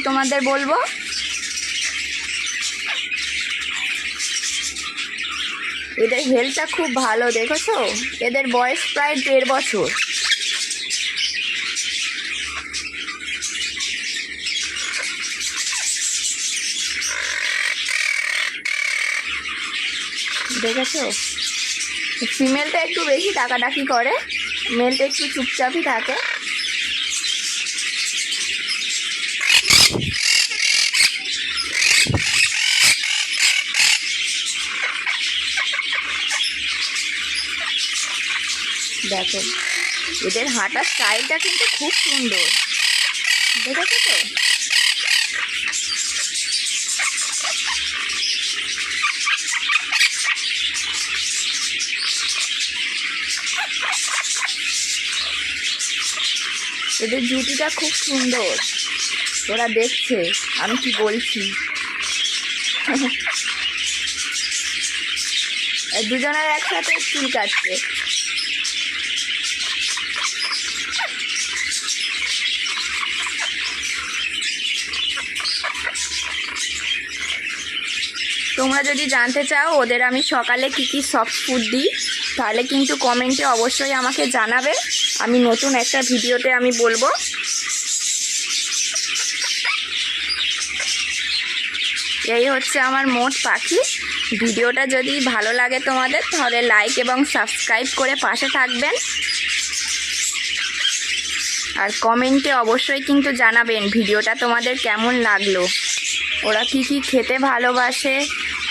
তোমাদের বলবো। এদের হেলথটা খুব ভালো, দেখেছো? এদের বয়স প্রায় 1.5 বছর। দেখেছো? ফিমেলটা একটু বেশি ডাকাডাকি করে, মেলটা একটু চুপচাপই থাকে। দেখো এদের হাঁটার স্টাইলটা কিন্তু খুব সুন্দর, দেখেছো তো? এদের জুটিটা খুব সুন্দর, ওরা দেখছে আমি কি বলছি। দুজনের একসাথে চুল কাটছে। তোমরা যদি জানতে চাও ওদের আমি সকালে কি কি সফট ফুড দিই, তাহলে কিন্তু কমেন্টে অবশ্যই আমাকে জানাবে, আমি নতুন একটা ভিডিওতে আমি বলবো। এই হচ্ছে আমার মোট পাখি। ভিডিওটা যদি ভালো লাগে তোমাদের, তাহলে লাইক এবং সাবস্ক্রাইব করে পাশে থাকবেন, আর কমেন্টে অবশ্যই কিন্তু জানাবেন ভিডিওটা তোমাদের কেমন লাগলো। ওরা কি কি খেতে ভালোবাসে,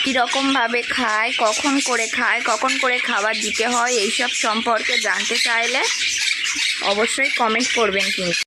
কীরকমভাবে খায়, কখন করে খাবার দিতে হয়, এইসব সম্পর্কে জানতে চাইলে অবশ্যই কমেন্ট করবেন কিন্তু।